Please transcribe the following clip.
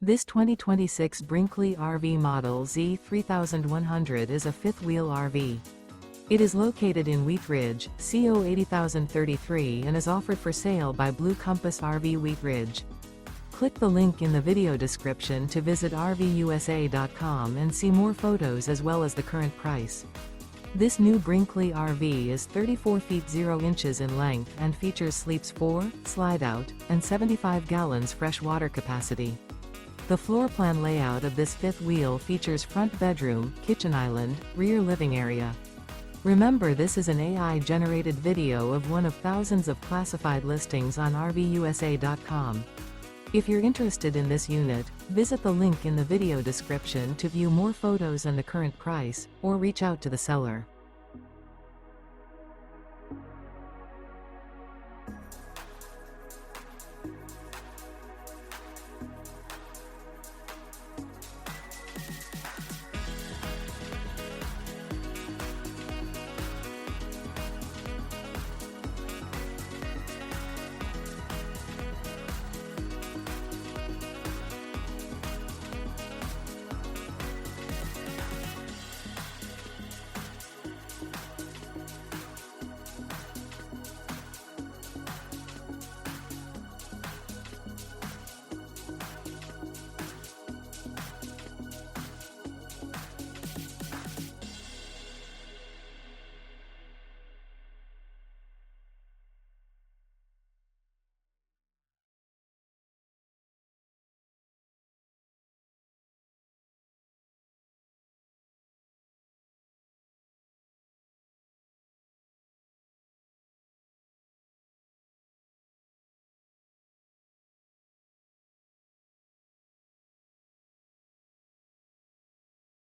This 2026 Brinkley RV Model Z 3100 is a fifth-wheel RV. It is located in Wheat Ridge, CO 80033 and is offered for sale by Blue Compass RV Wheat Ridge. Click the link in the video description to visit RVUSA.com and see more photos as well as the current price. This new Brinkley RV is 34 feet 0 inches in length and features sleeps 4, Slideout, and 75 gallons fresh water capacity. The floor plan layout of this fifth wheel features front bedroom, kitchen island, rear living area. Remember, this is an AI-generated video of one of thousands of classified listings on RVUSA.com. If you're interested in this unit, visit the link in the video description to view more photos and the current price, or reach out to the seller.